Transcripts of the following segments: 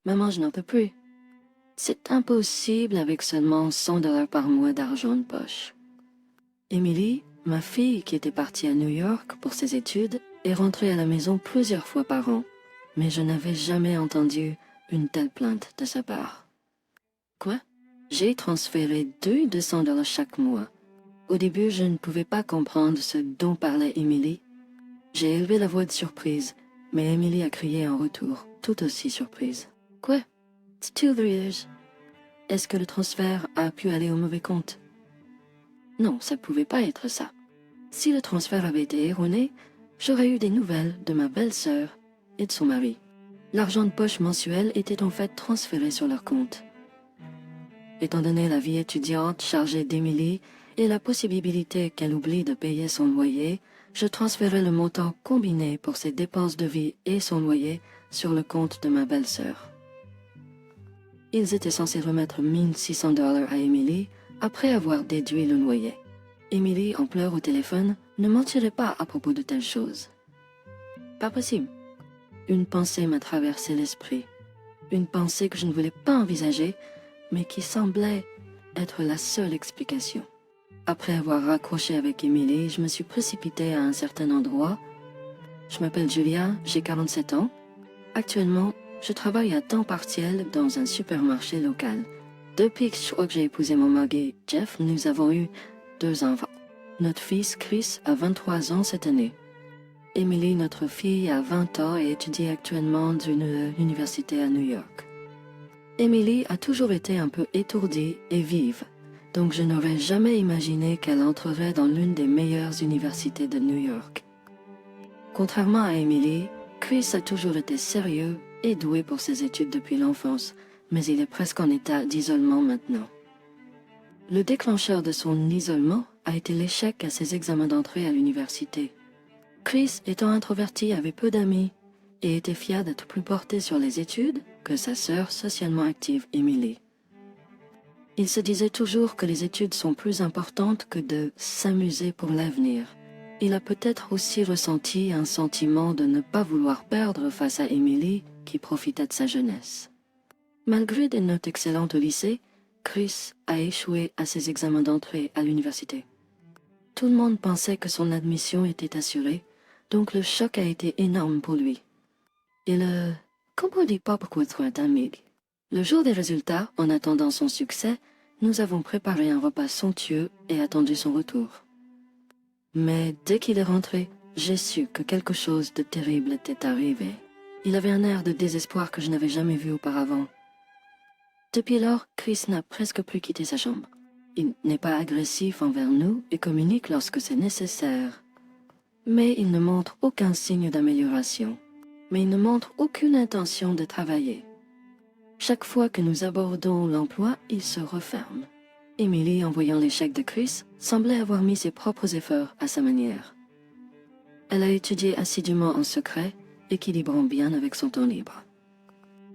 Maman, je n'en peux plus. C'est impossible avec seulement $100 par mois d'argent de poche. Emily, ma fille qui était partie à New York pour ses études, est rentrée à la maison plusieurs fois par an, mais je n'avais jamais entendu une telle plainte de sa part. Quoi? J'ai transféré $200 chaque mois. Au début, je ne pouvais pas comprendre ce dont parlait Emily. J'ai élevé la voix de surprise, mais Emily a crié en retour, tout aussi surprise. Quoi? C'est $2. Est-ce que le transfert a pu aller au mauvais compte? Non, ça ne pouvait pas être ça. Si le transfert avait été erroné, j'aurais eu des nouvelles de ma belle-sœur et de son mari. L'argent de poche mensuel était en fait transféré sur leur compte. Étant donné la vie étudiante chargée d'Emily et la possibilité qu'elle oublie de payer son loyer, je transférais le montant combiné pour ses dépenses de vie et son loyer sur le compte de ma belle-sœur. Ils étaient censés remettre $1 600 à Emily après avoir déduit le loyer. Emily, en pleurs au téléphone, ne mentirait pas à propos de telles choses. Pas possible. Une pensée m'a traversé l'esprit. Une pensée que je ne voulais pas envisager, mais qui semblait être la seule explication. Après avoir raccroché avec Emily, je me suis précipitée à un certain endroit. Je m'appelle Julia, j'ai 47 ans. Actuellement, je travaille à temps partiel dans un supermarché local. Depuis que je crois que j'ai épousé mon mari, Jeff, nous avons eu 2 enfants. Notre fils, Chris, a 23 ans cette année. Emily, notre fille, a 20 ans et étudie actuellement dans une université à New York. Emily a toujours été un peu étourdie et vive, donc je n'aurais jamais imaginé qu'elle entrerait dans l'une des meilleures universités de New York. Contrairement à Emily, Chris a toujours été sérieux et doué pour ses études depuis l'enfance, mais il est presque en état d'isolement maintenant. Le déclencheur de son isolement a été l'échec à ses examens d'entrée à l'université. Chris, étant introverti, avait peu d'amis et était fier d'être plus porté sur les études que sa sœur socialement active, Emily. Il se disait toujours que les études sont plus importantes que de s'amuser pour l'avenir. Il a peut-être aussi ressenti un sentiment de ne pas vouloir perdre face à Emily qui profitait de sa jeunesse. Malgré des notes excellentes au lycée, Chris a échoué à ses examens d'entrée à l'université. Tout le monde pensait que son admission était assurée, donc le choc a été énorme pour lui. Il ne comprenait pas pourquoi être un ami. Le jour des résultats, en attendant son succès, nous avons préparé un repas somptueux et attendu son retour. Mais dès qu'il est rentré, j'ai su que quelque chose de terrible était arrivé. Il avait un air de désespoir que je n'avais jamais vu auparavant. Depuis lors, Chris n'a presque plus quitté sa chambre. Il n'est pas agressif envers nous et communique lorsque c'est nécessaire. Mais il ne montre aucun signe d'amélioration. Mais il ne montre aucune intention de travailler. Chaque fois que nous abordons l'emploi, il se referme. Emily, en voyant l'échec de Chris, semblait avoir mis ses propres efforts à sa manière. Elle a étudié assidûment en secret, équilibrant bien avec son temps libre.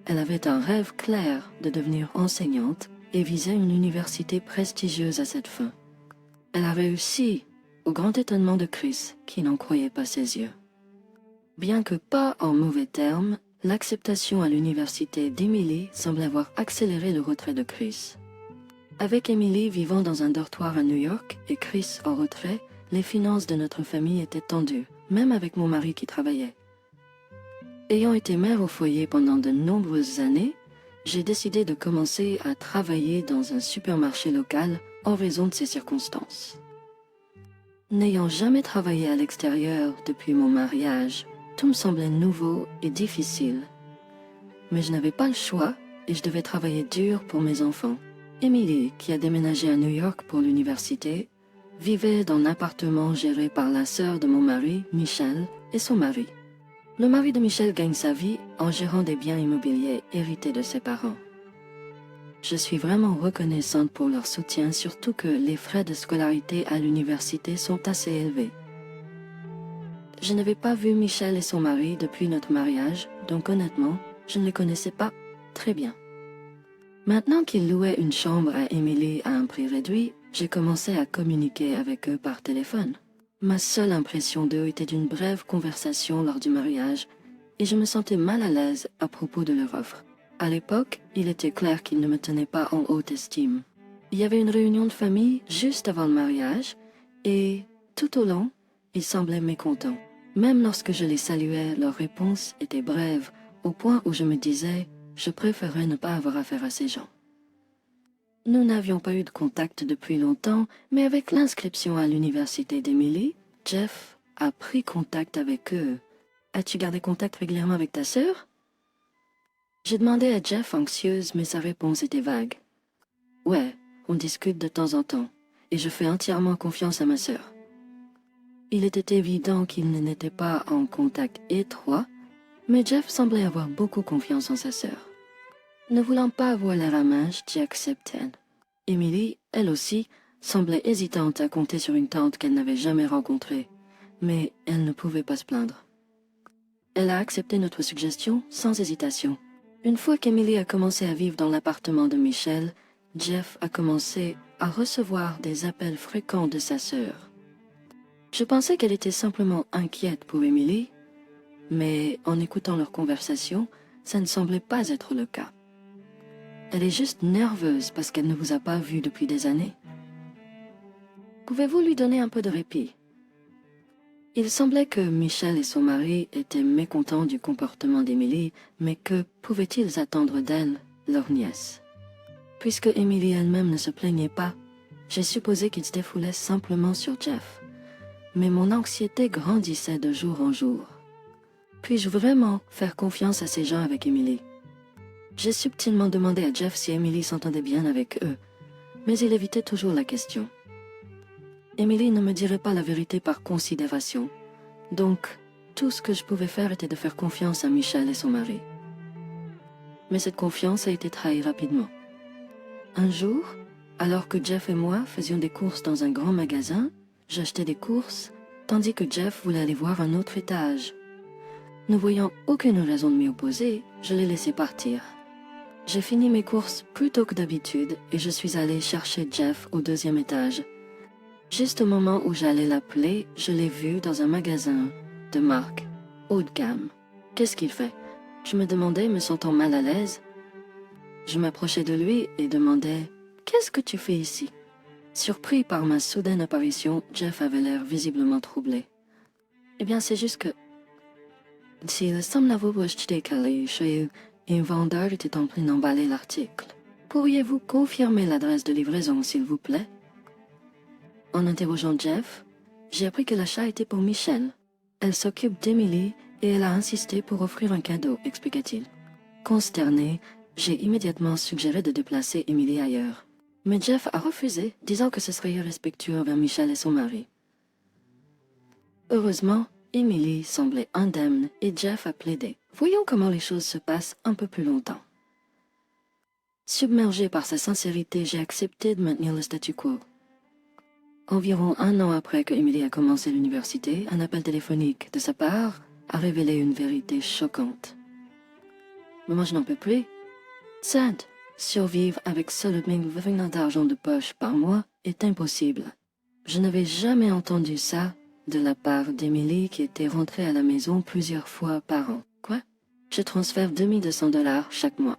Elle avait un rêve clair de devenir enseignante et visait une université prestigieuse à cette fin. Elle a réussi, au grand étonnement de Chris, qui n'en croyait pas ses yeux. Bien que pas en mauvais termes, l'acceptation à l'université d'Emily semble avoir accéléré le retrait de Chris. Avec Emily vivant dans un dortoir à New York et Chris en retrait, les finances de notre famille étaient tendues, même avec mon mari qui travaillait. Ayant été mère au foyer pendant de nombreuses années, j'ai décidé de commencer à travailler dans un supermarché local en raison de ces circonstances. N'ayant jamais travaillé à l'extérieur depuis mon mariage, tout me semblait nouveau et difficile. Mais je n'avais pas le choix et je devais travailler dur pour mes enfants. Emily, qui a déménagé à New York pour l'université, vivait dans un appartement géré par la sœur de mon mari, Michelle, et son mari. Le mari de Michelle gagne sa vie en gérant des biens immobiliers hérités de ses parents. Je suis vraiment reconnaissante pour leur soutien, surtout que les frais de scolarité à l'université sont assez élevés. Je n'avais pas vu Michelle et son mari depuis notre mariage, donc honnêtement, je ne les connaissais pas très bien. Maintenant qu'ils louaient une chambre à Emily à un prix réduit, j'ai commencé à communiquer avec eux par téléphone. Ma seule impression d'eux était d'une brève conversation lors du mariage, et je me sentais mal à l'aise à propos de leur offre. À l'époque, il était clair qu'il ne me tenait pas en haute estime. Il y avait une réunion de famille juste avant le mariage, et tout au long, ils semblaient mécontents. Même lorsque je les saluais, leurs réponses étaient brèves, au point où je me disais, je préférerais ne pas avoir affaire à ces gens. Nous n'avions pas eu de contact depuis longtemps, mais avec l'inscription à l'université d'Emily, Jeff a pris contact avec eux. As-tu gardé contact régulièrement avec ta sœur? J'ai demandé à Jeff anxieuse, mais sa réponse était vague. Ouais, on discute de temps en temps, et je fais entièrement confiance à ma sœur. Il était évident qu'il n'était pas en contact étroit, mais Jeff semblait avoir beaucoup confiance en sa sœur. Ne voulant pas avoir l'air amage, j'acceptais. Emily, elle aussi, semblait hésitante à compter sur une tante qu'elle n'avait jamais rencontrée, mais elle ne pouvait pas se plaindre. Elle a accepté notre suggestion sans hésitation. Une fois qu'Emily a commencé à vivre dans l'appartement de Michel, Jeff a commencé à recevoir des appels fréquents de sa sœur. Je pensais qu'elle était simplement inquiète pour Emily, mais en écoutant leur conversation, ça ne semblait pas être le cas. Elle est juste nerveuse parce qu'elle ne vous a pas vu depuis des années. Pouvez-vous lui donner un peu de répit? Il semblait que Michel et son mari étaient mécontents du comportement d'Emily, mais que pouvaient-ils attendre d'elle, leur nièce? Puisque Emily elle-même ne se plaignait pas, j'ai supposé qu'ils se défoulaient simplement sur Jeff. Mais mon anxiété grandissait de jour en jour. Puis-je vraiment faire confiance à ces gens avec Emily? J'ai subtilement demandé à Jeff si Emily s'entendait bien avec eux, mais il évitait toujours la question. Emily ne me dirait pas la vérité par considération, donc tout ce que je pouvais faire était de faire confiance à Michel et son mari. Mais cette confiance a été trahie rapidement. Un jour, alors que Jeff et moi faisions des courses dans un grand magasin, j'achetais des courses, tandis que Jeff voulait aller voir un autre étage. Ne voyant aucune raison de m'y opposer, je l'ai laissé partir. J'ai fini mes courses plus tôt que d'habitude et je suis allé chercher Jeff au 2e étage. Juste au moment où j'allais l'appeler, je l'ai vu dans un magasin de marque haut de gamme. Qu'est-ce qu'il fait? Je me demandais, me sentant mal à l'aise. Je m'approchais de lui et demandais « Qu'est-ce que tu fais ici ?» Surpris par ma soudaine apparition, Jeff avait l'air visiblement troublé. « Eh bien, c'est juste que... s'il semble avoir acheté chez un vendeur était en train d'emballer l'article. Pourriez-vous confirmer l'adresse de livraison, s'il vous plaît? » En interrogeant Jeff, j'ai appris que l'achat était pour Michel. Elle s'occupe d'Emily et elle a insisté pour offrir un cadeau, expliqua-t-il. Consterné, j'ai immédiatement suggéré de déplacer Emily ailleurs. Mais Jeff a refusé, disant que ce serait irrespectueux envers Michel et son mari. Heureusement, Emily semblait indemne et Jeff a plaidé. Voyons comment les choses se passent un peu plus longtemps. Submergé par sa sincérité, j'ai accepté de maintenir le statu quo. Environ 1 an après que Emily a commencé l'université, un appel téléphonique de sa part a révélé une vérité choquante. Mais moi je n'en peux plus. Sad, survivre avec seulement 20 d'argent de poche par mois est impossible. Je n'avais jamais entendu ça de la part d'Emily qui était rentrée à la maison plusieurs fois par an. Quoi? Je transfère $2200 chaque mois.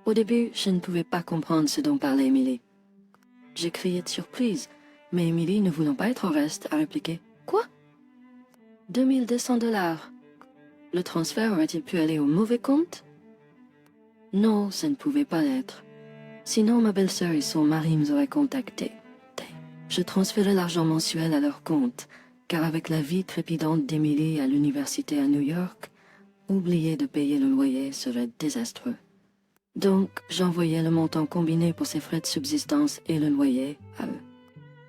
Au début, je ne pouvais pas comprendre ce dont parlait Emily. J'ai crié de surprise, mais Emily, ne voulant pas être au reste, a répliqué « Quoi? $2200. Le transfert aurait-il pu aller au mauvais compte? » Non, ça ne pouvait pas l'être. Sinon, ma belle-sœur et son mari m'auraient contacté. Je transférais l'argent mensuel à leur compte, car avec la vie trépidante d'Emily à l'université à New York, oublier de payer le loyer serait désastreux. Donc, j'envoyais le montant combiné pour ses frais de subsistance et le loyer à eux.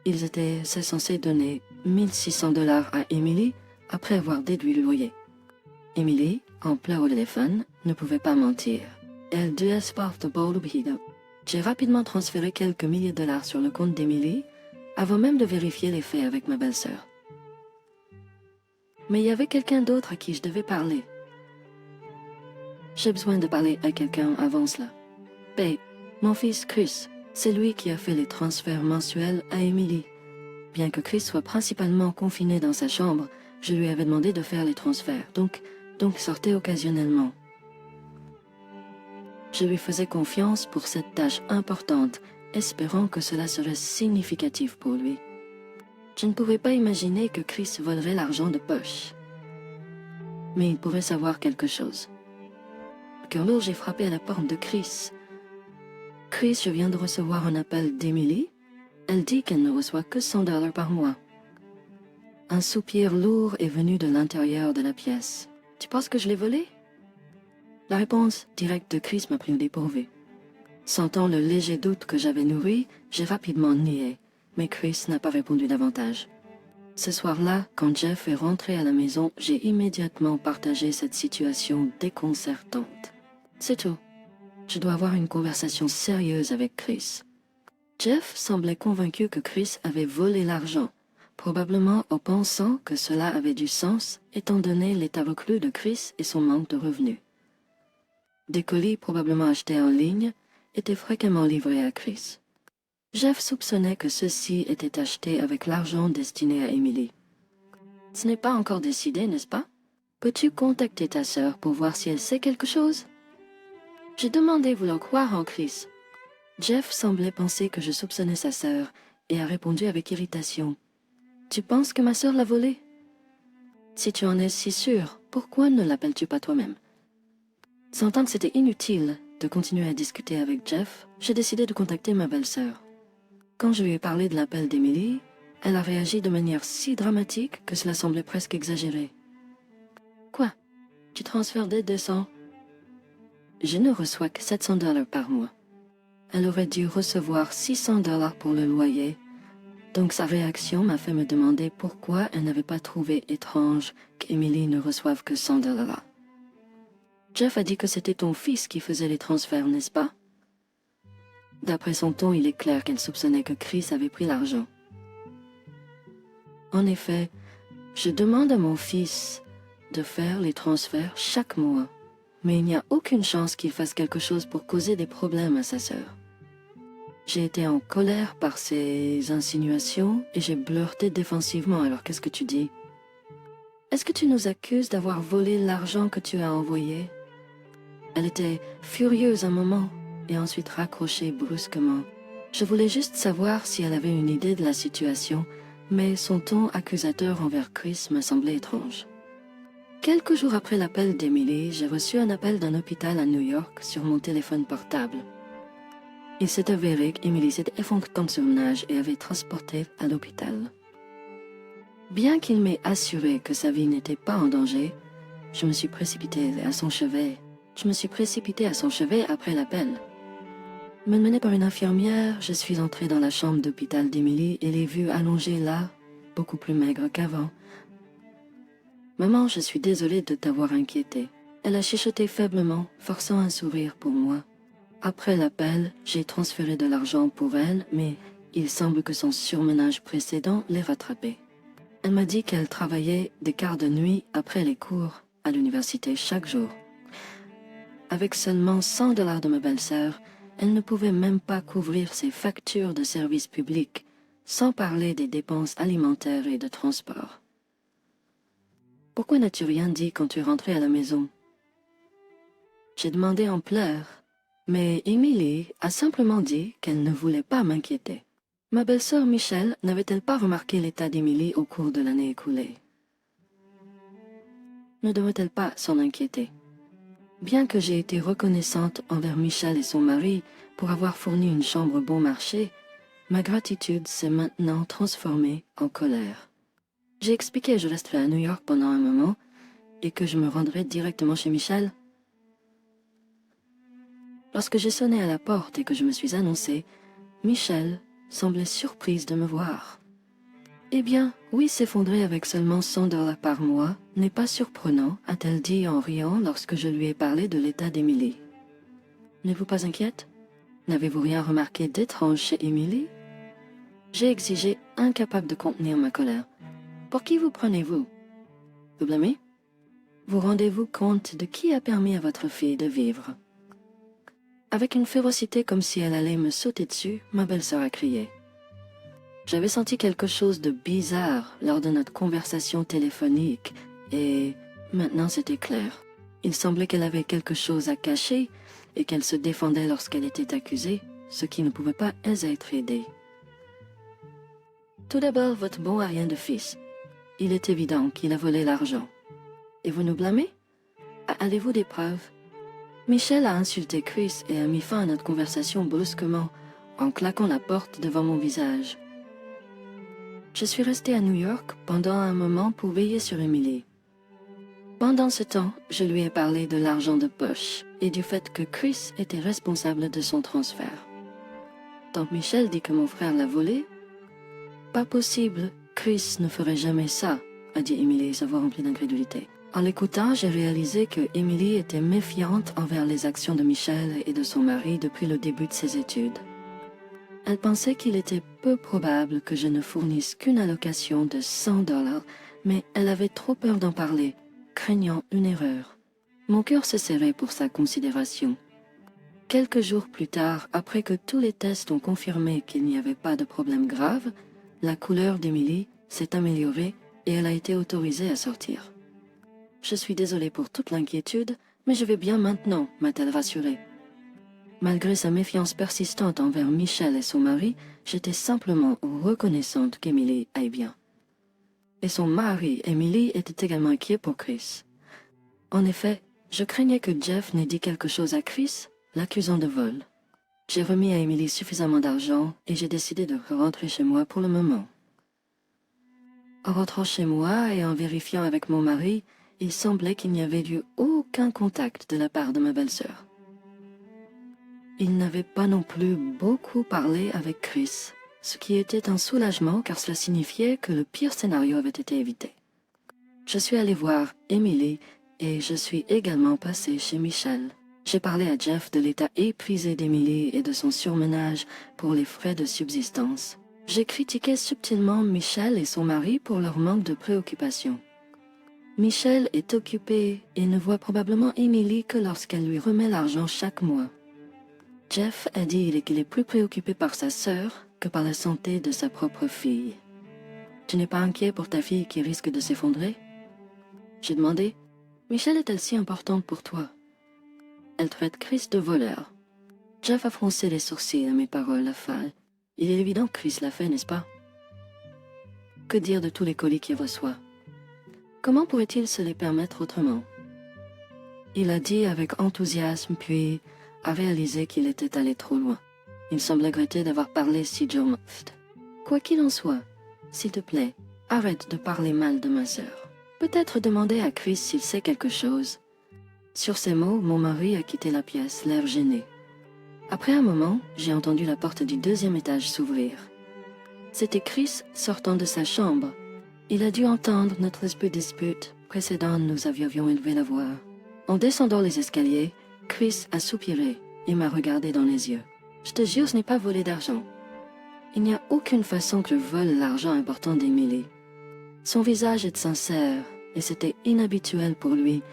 Ils étaient censés donner $1600 à Emily après avoir déduit le loyer. Emily, en pleurs au téléphone, ne pouvait pas mentir. Elle devait se porter oublido. J'ai rapidement transféré quelques milliers de dollars sur le compte d'Emily, avant même de vérifier les faits avec ma belle-sœur. Mais il y avait quelqu'un d'autre à qui je devais parler. J'ai besoin de parler à quelqu'un avant cela. Ben, mon fils Chris, c'est lui qui a fait les transferts mensuels à Emily. Bien que Chris soit principalement confiné dans sa chambre, je lui avais demandé de faire les transferts, donc sortait occasionnellement. Je lui faisais confiance pour cette tâche importante, espérant que cela serait significatif pour lui. Je ne pouvais pas imaginer que Chris volerait l'argent de poche. Mais il pouvait savoir quelque chose. Qu'un jour j'ai frappé à la porte de Chris. Chris, je viens de recevoir un appel d'Emily. Elle dit qu'elle ne reçoit que $100 par mois. Un soupir lourd est venu de l'intérieur de la pièce. Tu penses que je l'ai volé? La réponse directe de Chris m'a pris au dépourvu. Sentant le léger doute que j'avais nourri, j'ai rapidement nié, mais Chris n'a pas répondu davantage. Ce soir-là, quand Jeff est rentré à la maison, j'ai immédiatement partagé cette situation déconcertante. C'est tout. Je dois avoir une conversation sérieuse avec Chris. Jeff semblait convaincu que Chris avait volé l'argent, probablement en pensant que cela avait du sens étant donné l'état reclus de Chris et son manque de revenus. Des colis probablement achetés en ligne étaient fréquemment livrés à Chris. Jeff soupçonnait que ceux-ci étaient achetés avec l'argent destiné à Emily. Ce n'est pas encore décidé, n'est-ce pas? Peux-tu contacter ta sœur pour voir si elle sait quelque chose? J'ai demandé vouloir croire en Chris. Jeff semblait penser que je soupçonnais sa sœur et a répondu avec irritation. Tu penses que ma sœur l'a volé? Si tu en es si sûr, pourquoi ne l'appelles-tu pas toi-même? Sentant que c'était inutile de continuer à discuter avec Jeff, j'ai décidé de contacter ma belle-sœur. Quand je lui ai parlé de l'appel d'Emily, elle a réagi de manière si dramatique que cela semblait presque exagéré. Quoi? Tu transfères des 200? Je ne reçois que $700 par mois. Elle aurait dû recevoir $600 pour le loyer, donc sa réaction m'a fait me demander pourquoi elle n'avait pas trouvé étrange qu'Emily ne reçoive que $100. Jeff a dit que c'était ton fils qui faisait les transferts, n'est-ce pas? D'après son ton, il est clair qu'elle soupçonnait que Chris avait pris l'argent. En effet, je demande à mon fils de faire les transferts chaque mois, mais il n'y a aucune chance qu'il fasse quelque chose pour causer des problèmes à sa sœur. J'ai été en colère par ces insinuations et j'ai blurté défensivement. Alors qu'est-ce que tu dis? Est-ce que tu nous accuses d'avoir volé l'argent que tu as envoyé? Elle était furieuse un moment et ensuite raccroché brusquement. Je voulais juste savoir si elle avait une idée de la situation, mais son ton accusateur envers Chris me semblait étrange. Quelques jours après l'appel d'Emily, j'ai reçu un appel d'un hôpital à New York sur mon téléphone portable. Il s'est avéré qu'Emily s'était effondrée sur une nage et avait été transportée à l'hôpital. Bien qu'il m'ait assuré que sa vie n'était pas en danger, je me suis précipité à son chevet. Après l'appel. Menée par une infirmière, je suis entrée dans la chambre d'hôpital d'Emily et l'ai vue allongée là, beaucoup plus maigre qu'avant. Maman, je suis désolée de t'avoir inquiétée. Elle a chuchoté faiblement, forçant un sourire pour moi. Après l'appel, j'ai transféré de l'argent pour elle, mais il semble que son surmenage précédent l'ait rattrapée. Elle m'a dit qu'elle travaillait des quarts de nuit après les cours à l'université chaque jour. Avec seulement $100 de ma belle-sœur, elle ne pouvait même pas couvrir ses factures de services publics, sans parler des dépenses alimentaires et de transport. Pourquoi n'as-tu rien dit quand tu es rentrée à la maison? J'ai demandé en pleurs, mais Emily a simplement dit qu'elle ne voulait pas m'inquiéter. Ma belle-sœur Michelle n'avait-elle pas remarqué l'état d'Emily au cours de l'année écoulée? Ne devrait-elle pas s'en inquiéter? Bien que j'ai été reconnaissante envers Michelle et son mari pour avoir fourni une chambre bon marché, ma gratitude s'est maintenant transformée en colère. J'ai expliqué que je resterais à New York pendant un moment et que je me rendrais directement chez Michelle. Lorsque j'ai sonné à la porte et que je me suis annoncée, Michelle semblait surprise de me voir. Eh bien, oui, s'effondrer avec seulement $100 par mois n'est pas surprenant, a-t-elle dit en riant lorsque je lui ai parlé de l'état d'Emily. N'êtes-vous pas inquiète? N'avez-vous rien remarqué d'étrange chez Emily? J'ai exigé, incapable de contenir ma colère. Pour qui vous prenez-vous? Vous blâmez? Vous rendez-vous compte de qui a permis à votre fille de vivre? Avec une férocité comme si elle allait me sauter dessus, ma belle-sœur a crié. J'avais senti quelque chose de bizarre lors de notre conversation téléphonique, et maintenant c'était clair. Il semblait qu'elle avait quelque chose à cacher, et qu'elle se défendait lorsqu'elle était accusée, ce qui ne pouvait pas être aidé. Tout d'abord, votre bon a rien de fils. Il est évident qu'il a volé l'argent. Et vous nous blâmez? Avez-vous des preuves? Michel a insulté Chris et a mis fin à notre conversation brusquement, en claquant la porte devant mon visage. Je suis restée à New York pendant un moment pour veiller sur Emily. Pendant ce temps, je lui ai parlé de l'argent de poche et du fait que Chris était responsable de son transfert. Tante Michel dit que mon frère l'a volé. Pas possible, Chris ne ferait jamais ça, a dit Emily, sa voix remplie d'incrédulité. En l'écoutant, j'ai réalisé que Emily était méfiante envers les actions de Michel et de son mari depuis le début de ses études. Elle pensait qu'il était peu probable que je ne fournisse qu'une allocation de $100, mais elle avait trop peur d'en parler, craignant une erreur. Mon cœur se serrait pour sa considération. Quelques jours plus tard, après que tous les tests ont confirmé qu'il n'y avait pas de problème grave, la couleur d'Emily s'est améliorée et elle a été autorisée à sortir. Je suis désolée pour toute l'inquiétude, mais je vais bien maintenant, m'a-t-elle rassurée. Malgré sa méfiance persistante envers Michel et son mari, j'étais simplement reconnaissante qu'Emily aille bien. Et son mari, Emily, était également inquiet pour Chris. En effet, je craignais que Jeff n'ait dit quelque chose à Chris, l'accusant de vol. J'ai remis à Emily suffisamment d'argent et j'ai décidé de rentrer chez moi pour le moment. En rentrant chez moi et en vérifiant avec mon mari, il semblait qu'il n'y avait eu aucun contact de la part de ma belle-sœur. Il n'avait pas non plus beaucoup parlé avec Chris, ce qui était un soulagement car cela signifiait que le pire scénario avait été évité. Je suis allée voir Emily et je suis également passée chez Michel. J'ai parlé à Jeff de l'état épuisé d'Emily et de son surmenage pour les frais de subsistance. J'ai critiqué subtilement Michel et son mari pour leur manque de préoccupation. Michel est occupé et ne voit probablement Emily que lorsqu'elle lui remet l'argent chaque mois. Jeff a dit qu'il est plus préoccupé par sa sœur que par la santé de sa propre fille. Tu n'es pas inquiet pour ta fille qui risque de s'effondrer? J'ai demandé, Michel est-elle si importante pour toi? Elle traite Chris de voleur. Jeff a froncé les sourcils à mes paroles affales. Il est évident que Chris l'a fait, n'est-ce pas? Que dire de tous les colis qu'il reçoit? Comment pourrait-il se les permettre autrement? Il a dit avec enthousiasme, puis a réalisé qu'il était allé trop loin. Il semble regretter d'avoir parlé si durement. Quoi qu'il en soit, s'il te plaît, arrête de parler mal de ma sœur. Peut-être demander à Chris s'il sait quelque chose. Sur ces mots, mon mari a quitté la pièce, l'air gêné. Après un moment, j'ai entendu la porte du deuxième étage s'ouvrir. C'était Chris sortant de sa chambre. Il a dû entendre notre dispute précédente, nous avions élevé la voix. En descendant les escaliers, Chris a soupiré et m'a regardé dans les yeux. Je te jure, ce n'est pas voler d'argent. Il n'y a aucune façon que je vole l'argent important d'Emily. Son visage est sincère et c'était inhabituel pour lui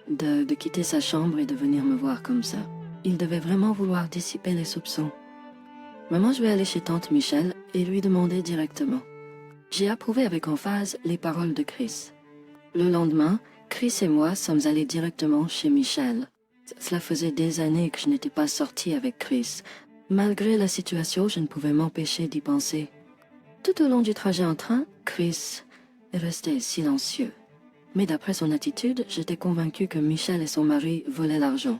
de quitter sa chambre et de venir me voir comme ça. Il devait vraiment vouloir dissiper les soupçons. Maman, je vais aller chez tante Michel et lui demander directement. J'ai approuvé avec emphase les paroles de Chris. Le lendemain, Chris et moi sommes allés directement chez Michel. Cela faisait des années que je n'étais pas sortie avec Chris. Malgré la situation, je ne pouvais m'empêcher d'y penser. Tout au long du trajet en train, Chris restait silencieux. Mais d'après son attitude, j'étais convaincue que Michel et son mari volaient l'argent.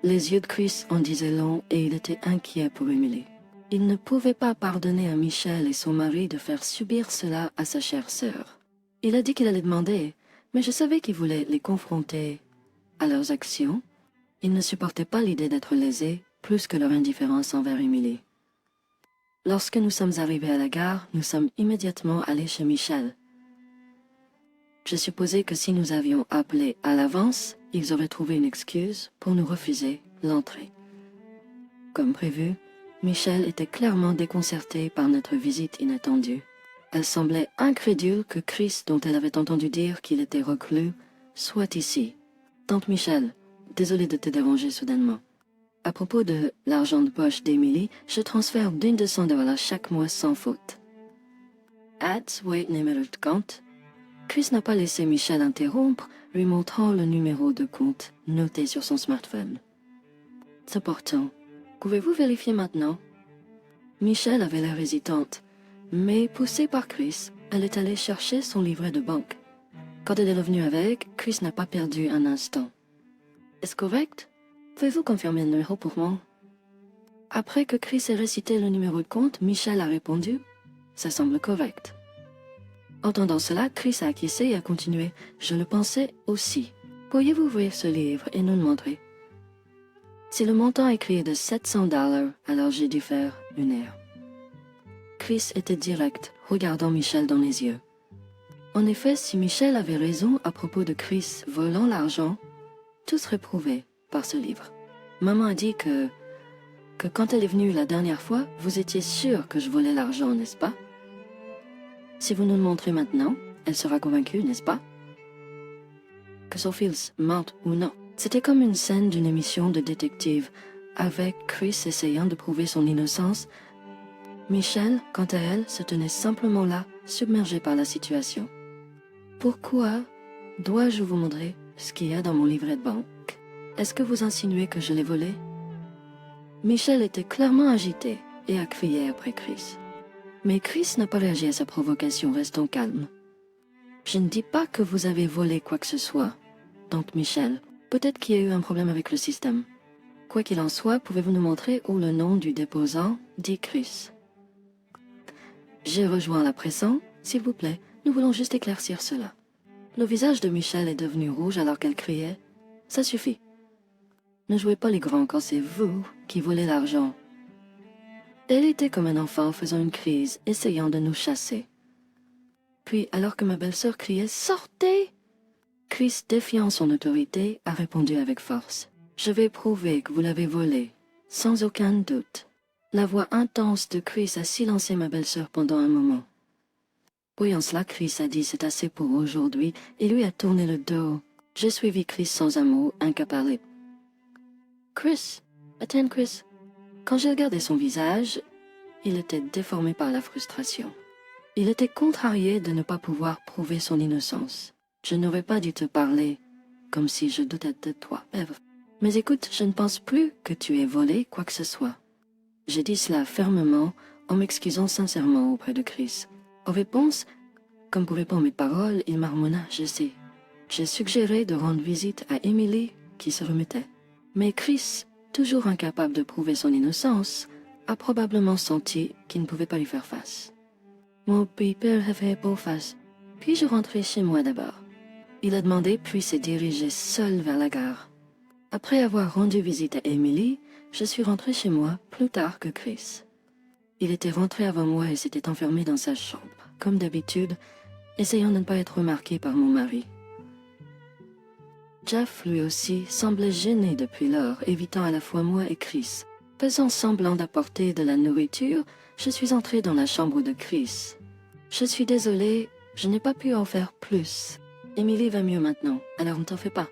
Les yeux de Chris en disaient long et il était inquiet pour Emily. Il ne pouvait pas pardonner à Michel et son mari de faire subir cela à sa chère sœur. Il a dit qu'il allait demander, mais je savais qu'il voulait les confronter à leurs actions. Il ne supportait pas l'idée d'être lésé plus que leur indifférence envers Emily. Lorsque nous sommes arrivés à la gare, nous sommes immédiatement allés chez Michel. Je supposais que si nous avions appelé à l'avance, ils auraient trouvé une excuse pour nous refuser l'entrée. Comme prévu, Michel était clairement déconcertée par notre visite inattendue. Elle semblait incrédule que Chris, dont elle avait entendu dire qu'il était reclus, soit ici. Tante Michel, désolée de te déranger soudainement. À propos de l'argent de poche d'Emily, je transfère d'une de $100 chaque mois sans faute. Wait numéro de compte. Chris n'a pas laissé Michel interrompre, lui montrant le numéro de compte noté sur son smartphone. c'est important. Pouvez-vous vérifier maintenant? Michelle avait l'air hésitante, mais poussée par Chris, elle est allée chercher son livret de banque. Quand elle est revenue avec, Chris n'a pas perdu un instant. Est-ce correct? Pouvez-vous confirmer le numéro pour moi? Après que Chris ait récité le numéro de compte, Michelle a répondu « Ça semble correct ». Entendant cela, Chris a acquiescé et a continué « Je le pensais aussi. Pourriez-vous ouvrir ce livre et nous le montrer ?» Si le montant écrit est de $700, alors j'ai dû faire une erreur. Chris était direct, regardant Michelle dans les yeux. En effet, si Michelle avait raison à propos de Chris volant l'argent, tout serait prouvé par ce livre. Maman a dit que quand elle est venue la dernière fois, vous étiez sûr que je volais l'argent, n'est-ce pas? Si vous nous le montrez maintenant, elle sera convaincue, n'est-ce pas? Que Sophie mente ou non. C'était comme une scène d'une émission de détective, avec Chris essayant de prouver son innocence. Michelle, quant à elle, se tenait simplement là, submergée par la situation. Pourquoi dois-je vous montrer ce qu'il y a dans mon livret de banque? Est-ce que vous insinuez que je l'ai volé? Michelle était clairement agitée et a crié après Chris. Mais Chris n'a pas réagi à sa provocation, restant calme. Je ne dis pas que vous avez volé quoi que ce soit. Donc Michelle, peut-être qu'il y a eu un problème avec le système. Quoi qu'il en soit, pouvez-vous nous montrer où le nom du déposant, dit Chris. J'ai rejoint la pressant, s'il vous plaît, nous voulons juste éclaircir cela. Le visage de Michelle est devenu rouge alors qu'elle criait « Ça suffit. Ne jouez pas les grands quand c'est vous qui volez l'argent. » Elle était comme un enfant faisant une crise, essayant de nous chasser. Puis, alors que ma belle-sœur criait « Sortez !» Chris, défiant son autorité, a répondu avec force. « Je vais prouver que vous l'avez volé, sans aucun doute. » La voix intense de Chris a silencié ma belle-sœur pendant un moment. Voyant cela, Chris a dit « C'est assez pour aujourd'hui » et lui a tourné le dos. J'ai suivi Chris sans un mot, incapable. « Chris, attends Chris. » Quand j'ai regardé son visage, il était déformé par la frustration. Il était contrarié de ne pas pouvoir prouver son innocence. Je n'aurais pas dû te parler comme si je doutais de toi, Eve. Mais écoute, je ne pense plus que tu aies volé quoi que ce soit. J'ai dit cela fermement, en m'excusant sincèrement auprès de Chris. En réponse, comme pour répondre à mes paroles, il marmonna, je sais. J'ai suggéré de rendre visite à Emily, qui se remettait. Mais Chris, toujours incapable de prouver son innocence, a probablement senti qu'il ne pouvait pas lui faire face. Mon père avait beau face. Puis-je rentrer chez moi d'abord? Il a demandé, puis s'est dirigé seul vers la gare. Après avoir rendu visite à Emily, je suis rentré chez moi plus tard que Chris. Il était rentré avant moi et s'était enfermé dans sa chambre, comme d'habitude, essayant de ne pas être remarqué par mon mari. Jeff, lui aussi, semblait gêné depuis lors, évitant à la fois moi et Chris. Faisant semblant d'apporter de la nourriture, je suis entré dans la chambre de Chris. Je suis désolée, je n'ai pas pu en faire plus. Emily va mieux maintenant, alors ne t'en fais pas.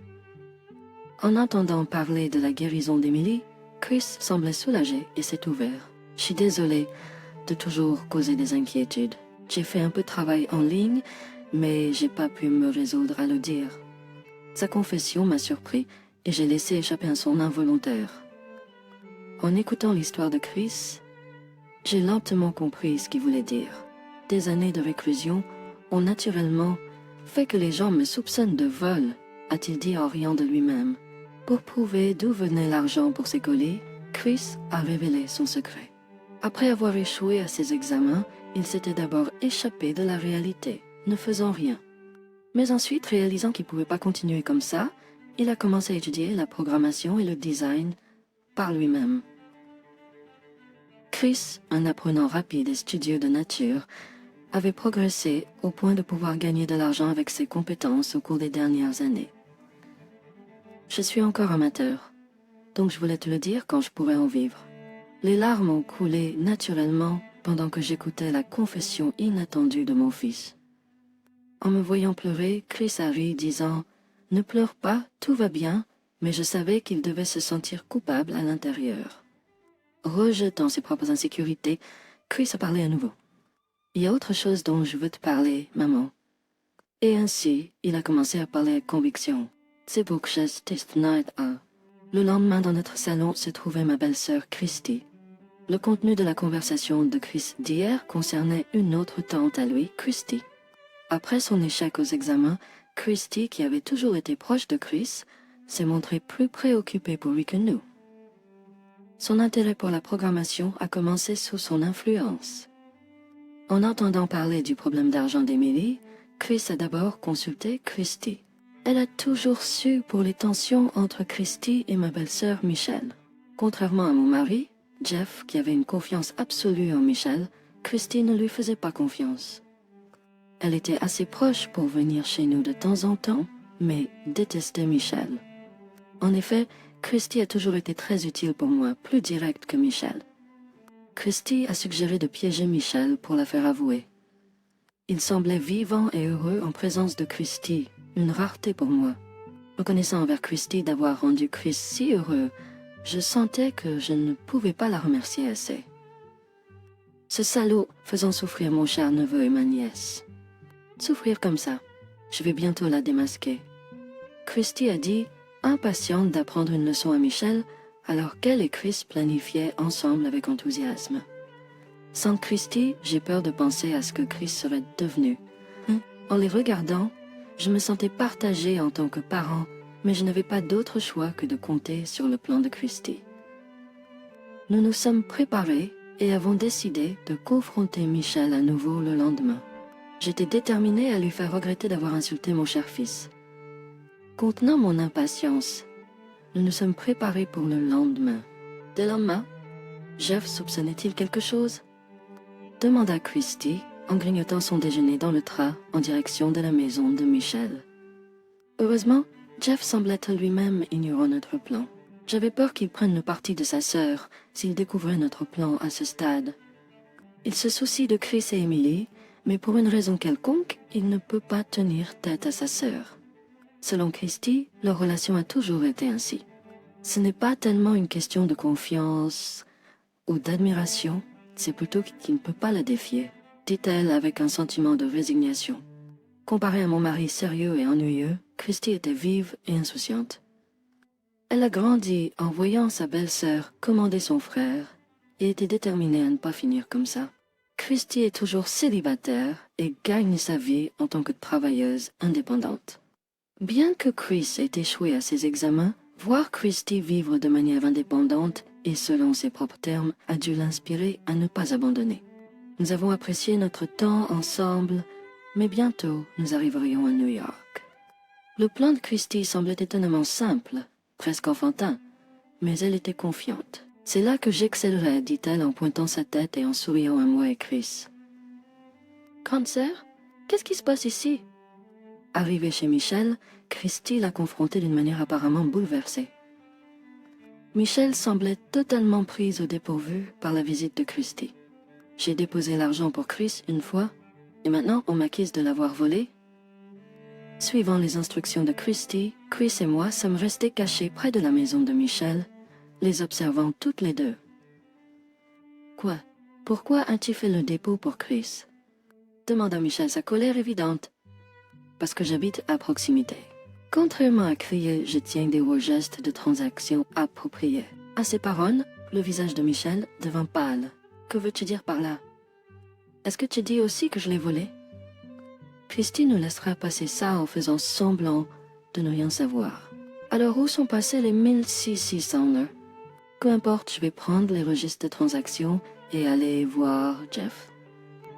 En entendant parler de la guérison d'Emily, Chris semblait soulagé et s'est ouvert. Je suis désolée de toujours causer des inquiétudes. J'ai fait un peu de travail en ligne, mais j'ai pas pu me résoudre à le dire. Sa confession m'a surpris et j'ai laissé échapper un son involontaire. En écoutant l'histoire de Chris, j'ai lentement compris ce qu'il voulait dire. Des années de réclusion ont naturellement fait que les gens me soupçonnent de vol, a-t-il dit en riant de lui-même. Pour prouver d'où venait l'argent pour ses colis, Chris a révélé son secret. Après avoir échoué à ses examens, il s'était d'abord échappé de la réalité, ne faisant rien. Mais ensuite, réalisant qu'il ne pouvait pas continuer comme ça, il a commencé à étudier la programmation et le design par lui-même. Chris, un apprenant rapide et studieux de nature, avait progressé au point de pouvoir gagner de l'argent avec ses compétences au cours des dernières années. Je suis encore amateur, donc je voulais te le dire quand je pourrais en vivre. Les larmes ont coulé naturellement pendant que j'écoutais la confession inattendue de mon fils. En me voyant pleurer, Chris a ri, disant « Ne pleure pas, tout va bien », mais je savais qu'il devait se sentir coupable à l'intérieur. Rejetant ses propres insécurités, Chris a parlé à nouveau. « Il y a autre chose dont je veux te parler, maman. » Et ainsi, il a commencé à parler avec conviction. « C'est pour que je teste night à. » Le lendemain, dans notre salon, se trouvait ma belle-sœur Christy. Le contenu de la conversation de Chris d'hier concernait une autre tante à lui, Christy. Après son échec aux examens, Christy, qui avait toujours été proche de Chris, s'est montrée plus préoccupée pour lui que nous. Son intérêt pour la programmation a commencé sous son influence. En entendant parler du problème d'argent d'Emily, Chris a d'abord consulté Christy. Elle a toujours su pour les tensions entre Christy et ma belle-sœur Michelle. Contrairement à mon mari, Jeff, qui avait une confiance absolue en Michelle, Christy ne lui faisait pas confiance. Elle était assez proche pour venir chez nous de temps en temps, mais détestait Michelle. En effet, Christy a toujours été très utile pour moi, plus directe que Michelle. Christy a suggéré de piéger Michelle pour la faire avouer. Il semblait vivant et heureux en présence de Christy, une rareté pour moi. Reconnaissant envers Christy d'avoir rendu Chris si heureux, je sentais que je ne pouvais pas la remercier assez. Ce salaud faisant souffrir mon cher neveu et ma nièce. Souffrir comme ça, je vais bientôt la démasquer. Christy a dit, impatiente d'apprendre une leçon à Michelle, alors qu'elle et Chris planifiaient ensemble avec enthousiasme. Sans Christy, j'ai peur de penser à ce que Chris serait devenu. En les regardant, je me sentais partagée en tant que parent, mais je n'avais pas d'autre choix que de compter sur le plan de Christy. Nous nous sommes préparés et avons décidé de confronter Michelle à nouveau le lendemain. J'étais déterminée à lui faire regretter d'avoir insulté mon cher fils. Contenant mon impatience, nous nous sommes préparés pour le lendemain. Dès le lendemain, Jeff soupçonnait-il quelque chose? Demanda Christy en grignotant son déjeuner dans le train en direction de la maison de Michelle. Heureusement, Jeff semble être lui-même ignorant notre plan. J'avais peur qu'il prenne le parti de sa sœur s'il découvrait notre plan à ce stade. Il se soucie de Chris et Emily, mais pour une raison quelconque, il ne peut pas tenir tête à sa sœur. Selon Christy, leur relation a toujours été ainsi. Ce n'est pas tellement une question de confiance ou d'admiration, c'est plutôt qu'il ne peut pas la défier, dit-elle avec un sentiment de résignation. Comparée à mon mari sérieux et ennuyeux, Christy était vive et insouciante. Elle a grandi en voyant sa belle-sœur commander son frère et était déterminée à ne pas finir comme ça. Christy est toujours célibataire et gagne sa vie en tant que travailleuse indépendante. Bien que Chris ait échoué à ses examens, voir Christy vivre de manière indépendante et selon ses propres termes a dû l'inspirer à ne pas abandonner. Nous avons apprécié notre temps ensemble, mais bientôt nous arriverions à New York. Le plan de Christy semblait étonnamment simple, presque enfantin, mais elle était confiante. « C'est là que j'excellerai, dit-elle en pointant sa tête et en souriant à moi et Chris. « Grande sœur, qu'est-ce qui se passe ici ?» Arrivée chez Michelle, Christy l'a confrontée d'une manière apparemment bouleversée. Michelle semblait totalement prise au dépourvu par la visite de Christy. J'ai déposé l'argent pour Chris une fois, et maintenant on m'accuse de l'avoir volé. Suivant les instructions de Christy, Chris et moi sommes restés cachés près de la maison de Michelle, les observant toutes les deux. « Quoi? Pourquoi as-tu fait le dépôt pour Chris ?» demanda Michelle, sa colère évidente. « Parce que j'habite à proximité. » Contrairement à crier, je tiens des hauts gestes de transaction appropriés. À ces paroles, le visage de Michelle devint pâle. « Que veux-tu dire par là? Est-ce que tu dis aussi que je l'ai volé? » Christy nous laissera passer ça en faisant semblant de ne rien savoir. Alors où sont passés les 1600 $? Peu importe, je vais prendre les registres de transactions et aller voir Jeff.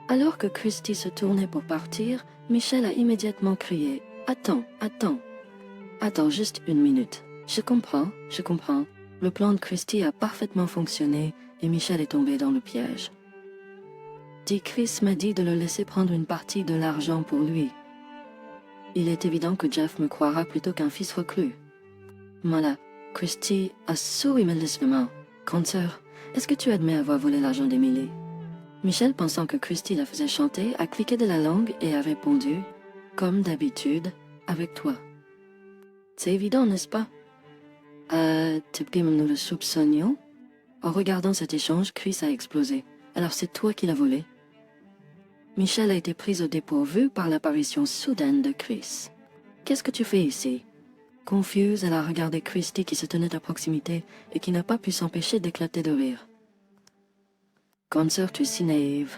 Alors que Christy se tournait pour partir, Michelle a immédiatement crié « Attends, attends. Attends juste une minute. Je comprends. Le plan de Christy a parfaitement fonctionné et Michelle est tombée dans le piège. Chris m'a dit de le laisser prendre une partie de l'argent pour lui. Il est évident que Jeff me croira plutôt qu'un fils reclus. Voilà, Christy a souri malicieusement. « Grande sœur, est-ce que tu admets avoir volé l'argent d'Emily ?» Michelle, pensant que Christy la faisait chanter, a cliqué de la langue et a répondu, comme d'habitude, avec toi. C'est évident, n'est-ce pas? Tout comme nous le soupçonnions. En regardant cet échange, Chris a explosé. Alors c'est toi qui l'as volé? Michelle a été prise au dépourvu par l'apparition soudaine de Chris. « Qu'est-ce que tu fais ici? Confuse, elle a regardé Christy qui se tenait à proximité et qui n'a pas pu s'empêcher d'éclater de rire. Grande sœur, tu es si naïve.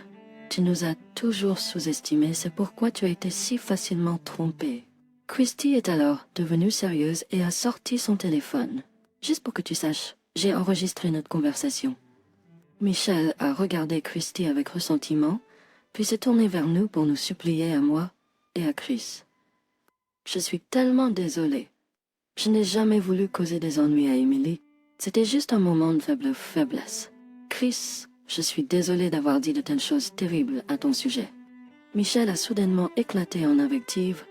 Tu nous as toujours sous-estimés, c'est pourquoi tu as été si facilement trompée. Christy est alors devenue sérieuse et a sorti son téléphone. Juste pour que tu saches, j'ai enregistré notre conversation. Michel a regardé Christy avec ressentiment, puis s'est tourné vers nous pour nous supplier à moi et à Chris. Je suis tellement désolée. Je n'ai jamais voulu causer des ennuis à Emily. C'était juste un moment de faiblesse. Chris, je suis désolée d'avoir dit de telles choses terribles à ton sujet. Michel a soudainement éclaté en invective,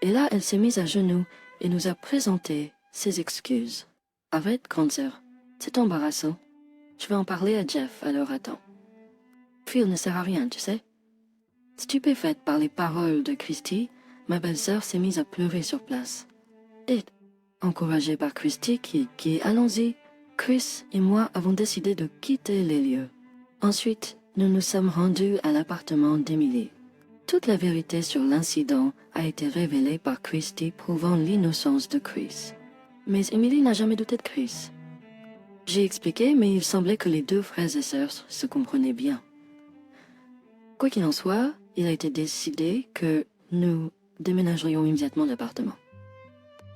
et là elle s'est mise à genoux et nous a présenté ses excuses. Arrête, grande sœur, c'est embarrassant. Je vais en parler à Jeff, alors attends. Phil ne sert à rien, tu sais. Stupéfaite par les paroles de Christy, ma belle-sœur s'est mise à pleurer sur place. Et, encouragée par Christy qui allons-y, Chris et moi avons décidé de quitter les lieux. Ensuite, nous nous sommes rendus à l'appartement d'Emily. Toute la vérité sur l'incident a été révélée par Christy, prouvant l'innocence de Chris. Mais Emily n'a jamais douté de Chris. J'ai expliqué, mais il semblait que les deux frères et sœurs se comprenaient bien. Quoi qu'il en soit, il a été décidé que nous déménagerions immédiatement l'appartement.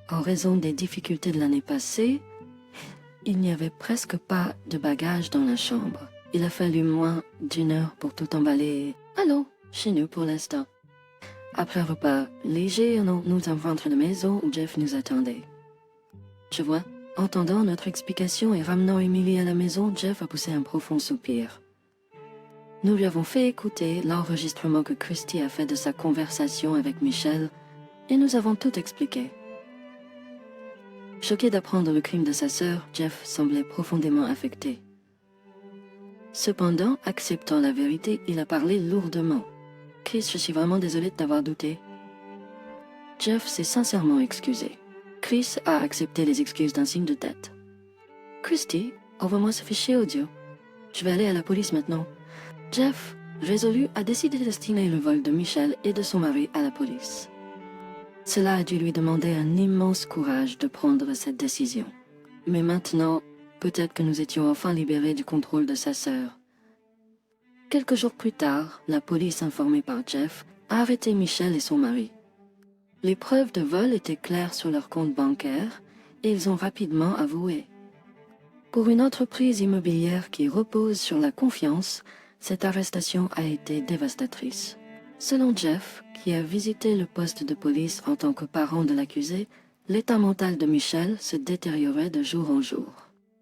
En raison des difficultés de l'année passée, il n'y avait presque pas de bagages dans la chambre. Il a fallu moins d'1 heure pour tout emballer. Allons, chez nous pour l'instant. Après un repas léger, nous avons rentré à la maison où Jeff nous attendait. Je vois, entendant notre explication et ramenant Emily à la maison, Jeff a poussé un profond soupir. Nous lui avons fait écouter l'enregistrement que Christy a fait de sa conversation avec Michel et nous avons tout expliqué. Choqué d'apprendre le crime de sa sœur, Jeff semblait profondément affecté. Cependant, acceptant la vérité, il a parlé lourdement. « Chris, je suis vraiment désolé de t'avoir douté. » Jeff s'est sincèrement excusé. Chris a accepté les excuses d'un signe de tête. « Christy, envoie-moi ce fichier audio. Je vais aller à la police maintenant. » Jeff, résolu, a décidé de destiner le vol de Michel et de son mari à la police. Cela a dû lui demander un immense courage de prendre cette décision. Mais maintenant, peut-être que nous étions enfin libérés du contrôle de sa sœur. Quelques jours plus tard, la police informée par Jeff a arrêté Michel et son mari. Les preuves de vol étaient claires sur leur compte bancaire et ils ont rapidement avoué. Pour une entreprise immobilière qui repose sur la confiance, cette arrestation a été dévastatrice. Selon Jeff, qui a visité le poste de police en tant que parent de l'accusé, l'état mental de Michel se détériorait de jour en jour.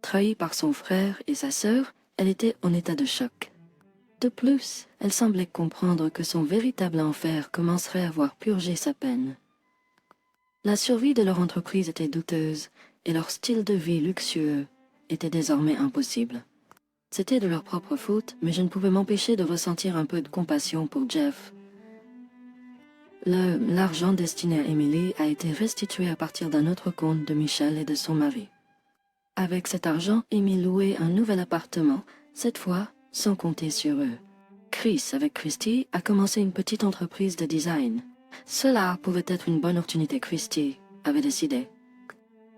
Trahie par son frère et sa sœur, elle était en état de choc. De plus, elle semblait comprendre que son véritable enfer commencerait à voir purger sa peine. La survie de leur entreprise était douteuse et leur style de vie luxueux était désormais impossible. C'était de leur propre faute, mais je ne pouvais m'empêcher de ressentir un peu de compassion pour Jeff. L'argent destiné à Emily a été restitué à partir d'un autre compte de Michel et de son mari. Avec cet argent, Emily louait un nouvel appartement, cette fois sans compter sur eux. Chris, avec Christy, a commencé une petite entreprise de design. Cela pouvait être une bonne opportunité, Christy avait décidé.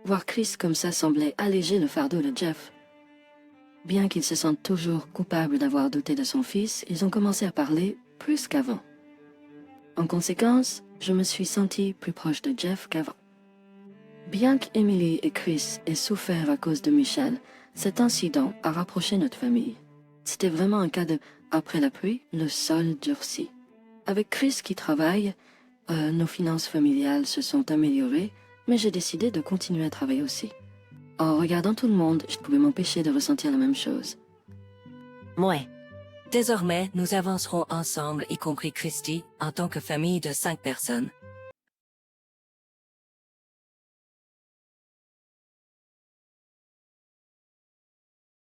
Voir Chris comme ça semblait alléger le fardeau de Jeff. Bien qu'ils se sentent toujours coupables d'avoir douté de son fils, ils ont commencé à parler plus qu'avant. En conséquence, je me suis sentie plus proche de Jeff qu'avant. Bien qu'Emily et Chris aient souffert à cause de Michel, cet incident a rapproché notre famille. C'était vraiment un cas de « après la pluie, le sol durcit ». Avec Chris qui travaille, nos finances familiales se sont améliorées, mais j'ai décidé de continuer à travailler aussi. En regardant tout le monde, je ne pouvais m'empêcher de ressentir la même chose. Ouais. Désormais, nous avancerons ensemble, y compris Christy, en tant que famille de 5 personnes.